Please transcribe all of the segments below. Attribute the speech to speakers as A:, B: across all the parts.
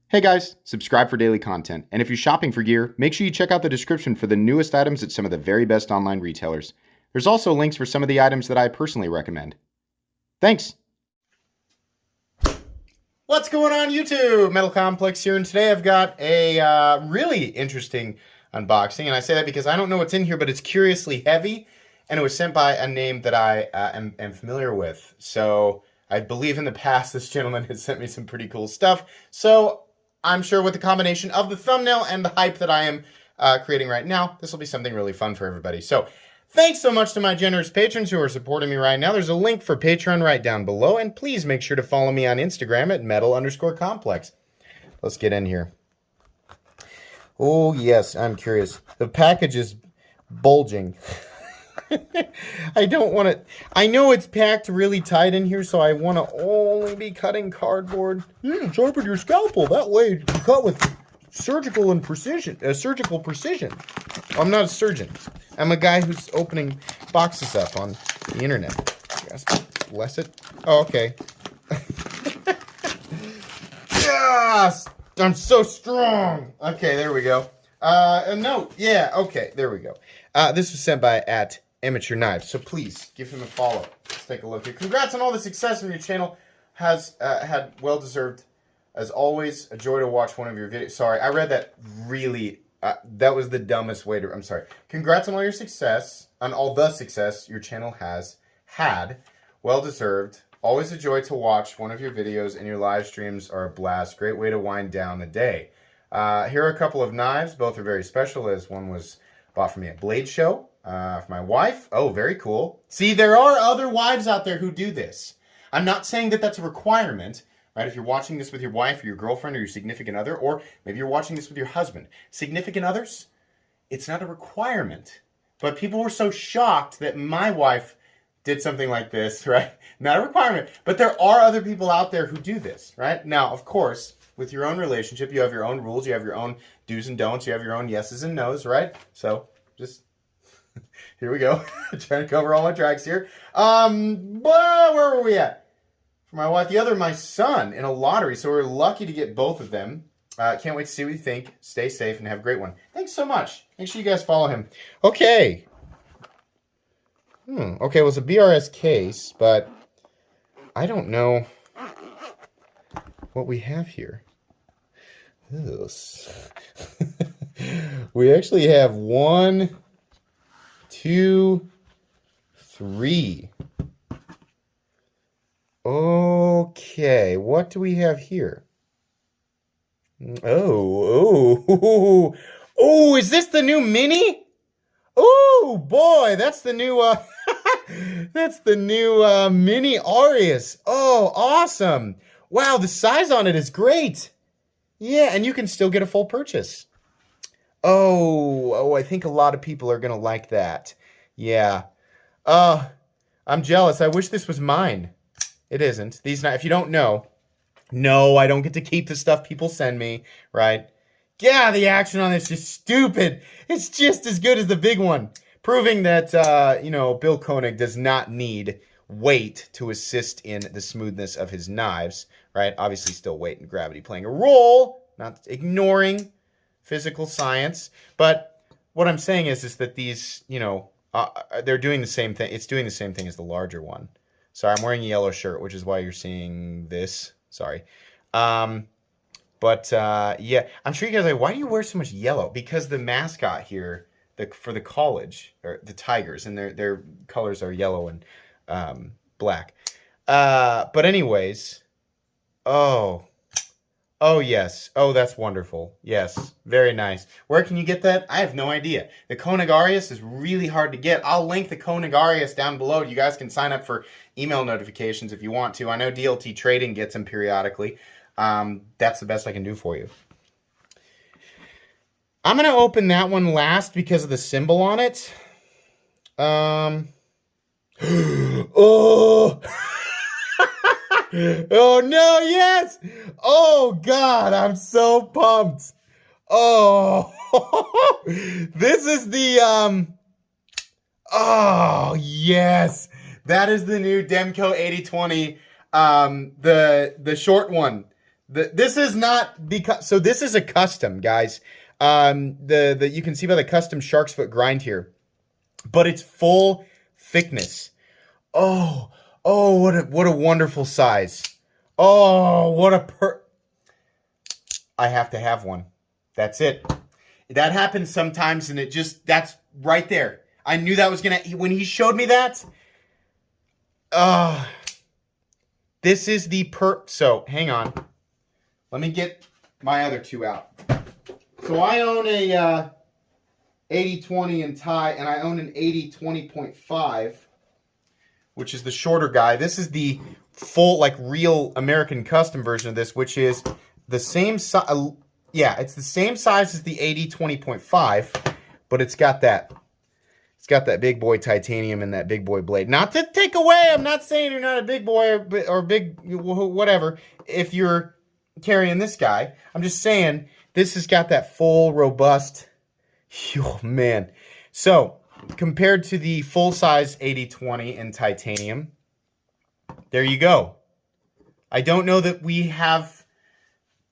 A: Hey guys, subscribe for daily content. And if you're shopping for gear, make sure you check out the description for the newest items at some of the very best online retailers. There's also links for some of the items that I personally recommend. Thanks! What's going on YouTube? Metal Complex here, and today I've got a really interesting unboxing. And I say that because I don't know what's in here, but it's curiously heavy, and it was sent by a name that I am familiar with. So I believe in the past this gentleman has sent me some pretty cool stuff. So I'm sure with the combination of the thumbnail and the hype that I am creating right now, this will be something really fun for everybody. So thanks so much to my generous patrons who are supporting me right now. There's a link for Patreon right down below, and please make sure to follow me on Instagram at metal_complex. Let's get in here. Oh yes, I'm curious. The package is bulging. I don't want to. I know it's packed really tight in here, so I want to only be cutting cardboard. Sharpen your scalpel. That way you can cut with surgical precision. I'm not a surgeon. I'm a guy who's opening boxes up on the internet. Yes, bless it. Oh, okay. Yes, I'm so strong. Okay, there we go. A note. Yeah. Okay, there we go. This was sent by Amateur Knives, so please give him a follow. Let's take a look here. Congrats on all the success on your channel. Has had well-deserved, as always. A joy to watch one of your videos. Sorry, I read that really. That was the dumbest way to. I'm sorry. Congrats on all your success, on all the success your channel has had. Well-deserved. Always a joy to watch one of your videos, and your live streams are a blast. Great way to wind down the day. Here are a couple of knives. Both are very special, as one was bought for me at Blade Show. For my wife. Oh, very cool. See, there are other wives out there who do this. I'm not saying that that's a requirement, right? If you're watching this with your wife or your girlfriend or your significant other, or maybe you're watching this with your husband. Significant others, it's not a requirement. But people were so shocked that my wife did something like this, right? Not a requirement. But there are other people out there who do this, right? Now, of course, with your own relationship, you have your own rules, you have your own do's and don'ts, you have your own yeses and nos, right? So, just... here we go. Trying to cover all my tracks here. Where were we at? For my wife, the other, my son, in a lottery. So we're lucky to get both of them. Can't wait to see what you think. Stay safe and have a great one. Thanks so much. Make sure you guys follow him. Okay. Okay, well, it's a BRS case, but I don't know what we have here. This. We actually have 1, 2, 3. Okay, what do we have here? Oh, is this the new Mini? Oh boy, that's the new that's the new Mini Aureus. Oh, awesome. Wow, the size on it is great. Yeah, and you can still get a full purchase. Oh, I think a lot of people are going to like that. Yeah. I'm jealous. I wish this was mine. It isn't. These, if you don't know, no, I don't get to keep the stuff people send me, right? Yeah, the action on this is stupid. It's just as good as the big one. Proving that, Bill Koenig does not need weight to assist in the smoothness of his knives, right? Obviously, still weight and gravity playing a role, not ignoring physical science. But what I'm saying is that these, they're doing the same thing. It's doing the same thing as the larger one. Sorry, I'm wearing a yellow shirt, which is why you're seeing this. Sorry. Yeah, I'm sure you guys are like, why do you wear so much yellow? Because the mascot here, for the college, or the Tigers, and their colors are yellow and black. But anyways, oh, yes. Oh, that's wonderful. Yes, very nice. Where can you get that? I have no idea. The Koenig Aureus is really hard to get. I'll link the Koenig Aureus down below. You guys can sign up for email notifications if you want to. I know DLT Trading gets them periodically. That's the best I can do for you. I'm going to open that one last because of the symbol on it. Oh! Oh no, yes! Oh God, I'm so pumped. Oh, this is the, oh yes, that is the new Demco 8020, the short one. This is not because, so this is a custom, guys. You can see by the custom shark's foot grind here, but it's full thickness. Oh, what a wonderful size. Oh, what a I have to have one. That's it. That happens sometimes, and that's right there. I knew that was gonna, when he showed me that. This is the so hang on. Let me get my other two out. So I own a 80-20 in Thai, and I own an 80-20.5, which is the shorter guy. This is the full, like, real American custom version of this, which is the same size. Yeah, it's the same size as the 80-20.5, but it's got that big boy titanium and that big boy blade. Not to take away, I'm not saying you're not a big boy or big whatever if you're carrying this guy. I'm just saying this has got that full, robust, oh man. So, compared to the full-size 80-20 in titanium, there you go. I don't know that we have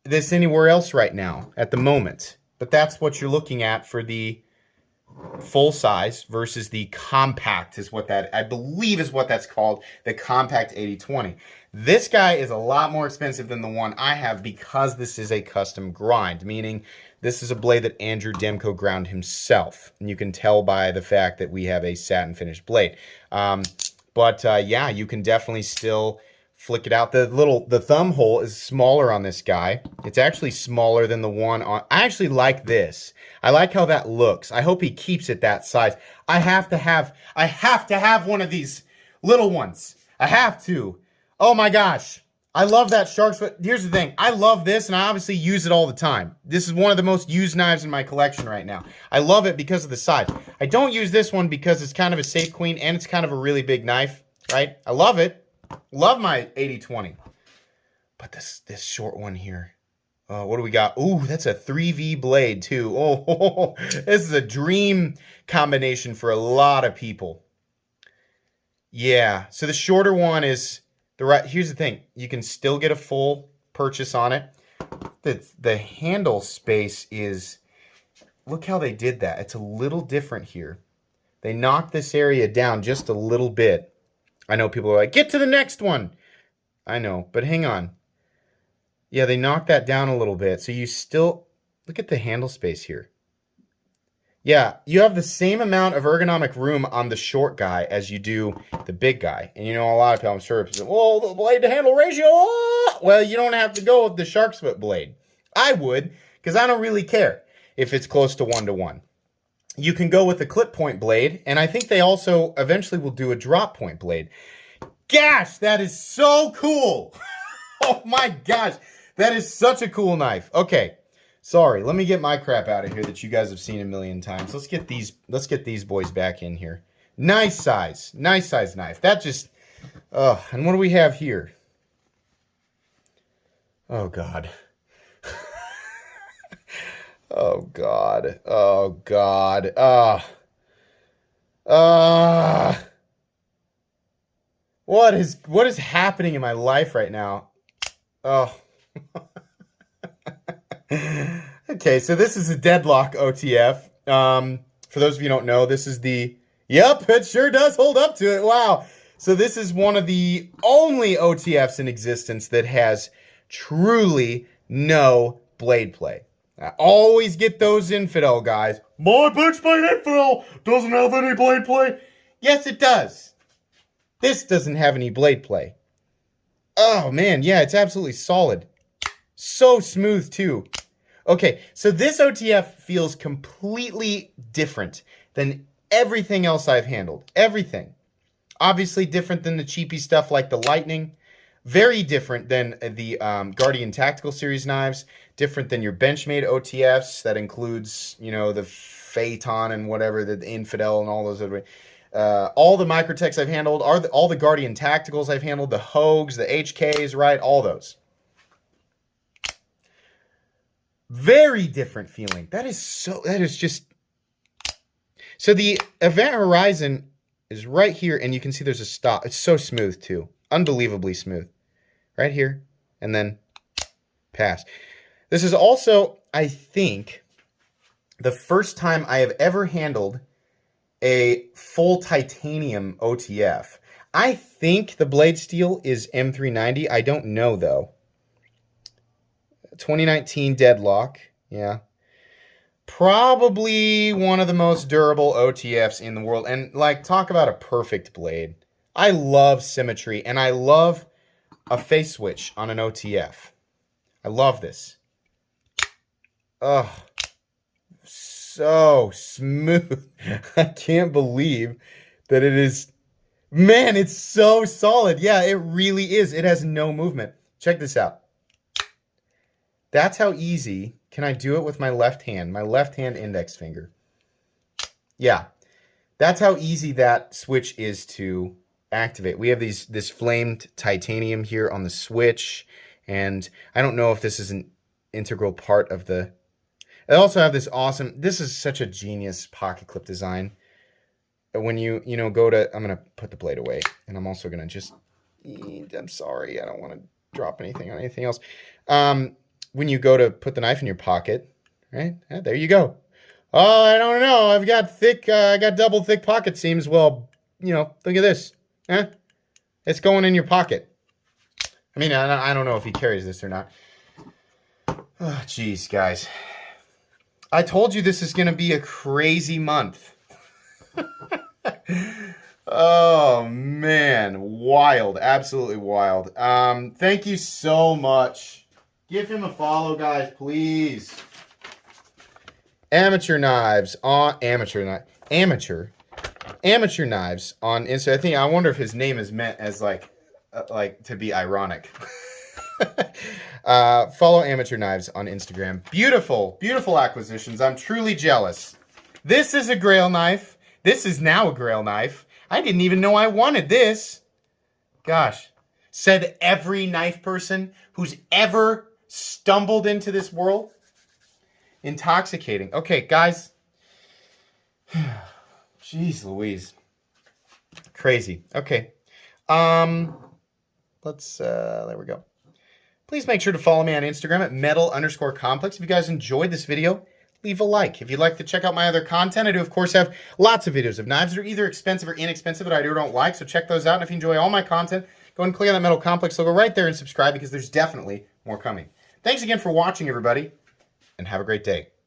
A: this anywhere else right now at the moment, but that's what you're looking at for the full size versus the compact is what that, I believe is what that's called, the compact 80-20. This guy is a lot more expensive than the one I have because this is a custom grind, meaning this is a blade that Andrew Demco ground himself. And you can tell by the fact that we have a satin finished blade. Yeah, you can definitely still flick it out. The thumb hole is smaller on this guy. It's actually smaller than the one on, I actually like this. I like how that looks. I hope he keeps it that size. I have to have one of these little ones. I have to. Oh my gosh. I love that shark's foot. Here's the thing. I love this, and I obviously use it all the time. This is one of the most used knives in my collection right now. I love it because of the size. I don't use this one because it's kind of a safe queen, and it's kind of a really big knife, right? I love it. Love my 80-20. But this short one here. What do we got? Ooh, that's a 3V blade too. Oh, this is a dream combination for a lot of people. Yeah, so the shorter one is the right. Here's the thing. You can still get a full purchase on it. The handle space is, look how they did that. It's a little different here. They knocked this area down just a little bit. I know people are like, get to the next one. I know, but hang on. Yeah, they knocked that down a little bit. So you still, look at the handle space here. Yeah, you have the same amount of ergonomic room on the short guy as you do the big guy. And you know, a lot of people, I'm sure, say, well, the blade to handle ratio. Well, you don't have to go with the shark's foot blade. I would, because I don't really care if it's close to 1-to-1. You can go with the clip point blade, and I think they also eventually will do a drop point blade. Gosh, that is so cool. Oh my gosh, that is such a cool knife. Okay, sorry, let me get my crap out of here that you guys have seen a million times. Let's get these boys back in here. Nice size knife. That just, and what do we have here? Oh God. Oh God. Oh God. What is happening in my life right now? Oh. Okay, so this is a deadlock OTF. For those of you who don't know, this is the, yep, it sure does hold up to it. Wow. So this is one of the only OTFs in existence that has truly no blade play. I always get those infidel guys. My bench blade infidel doesn't have any blade play. Yes, it does. This doesn't have any blade play. Oh, man. Yeah, it's absolutely solid. So smooth, too. Okay, so this OTF feels completely different than everything else I've handled. Everything. Obviously different than the cheapy stuff like the Lightning. Very different than the Guardian Tactical Series knives. Different than your Benchmade OTFs. That includes, you know, the Phaeton and whatever, the Infidel and all those other. All the Microtechs I've handled, all the Guardian Tacticals I've handled, the Hogues, the HKs, right? All those. Very different feeling. That is just. So the Event Horizon is right here, and you can see there's a stop. It's so smooth, too. Unbelievably smooth. Right here. And then pass. This is also, I think, the first time I have ever handled a full titanium OTF. I think the blade steel is M390. I don't know, though. 2019 Deadlock. Yeah. Probably one of the most durable OTFs in the world. And, like, talk about a perfect blade. I love symmetry, and I love a face switch on an OTF. I love this. Ugh. So smooth. I can't believe that it is. Man, it's so solid. Yeah, it really is. It has no movement. Check this out. That's how easy can I do it with my left hand index finger. Yeah, that's how easy that switch is to activate. We have this flamed titanium here on the switch, and I don't know if this is an integral part of the... I also have this awesome... This is such a genius pocket clip design. When you go to... I'm going to put the blade away, and I'm also going to just... I'm sorry, I don't want to drop anything on anything else. When you go to put the knife in your pocket, right? Yeah, there you go. Oh, I don't know. I've got I got double thick pocket seams. Well, look at this. Eh? It's going in your pocket. I mean, I don't know if he carries this or not. Oh, jeez, guys. I told you this is going to be a crazy month. Oh, man. Wild. Absolutely wild. Thank you so much. Give him a follow, guys, please. Amateur Knives on Amateur Knives on Insta. I wonder if his name is meant as like to be ironic. Follow Amateur Knives on Instagram. Beautiful, beautiful acquisitions. I'm truly jealous. This is a Grail knife. This is now a Grail knife. I didn't even know I wanted this. Gosh. Said every knife person who's ever stumbled into this world. Intoxicating. Okay, guys. Jeez Louise. Crazy. Okay. Let's, there we go. Please make sure to follow me on Instagram at metal_complex. If you guys enjoyed this video, leave a like. If you'd like to check out my other content, I do, of course, have lots of videos of knives that are either expensive or inexpensive that I do or don't like, so check those out. And if you enjoy all my content, go ahead and click on that Metal Complex logo right there and subscribe because there's definitely more coming. Thanks again for watching, everybody, and have a great day.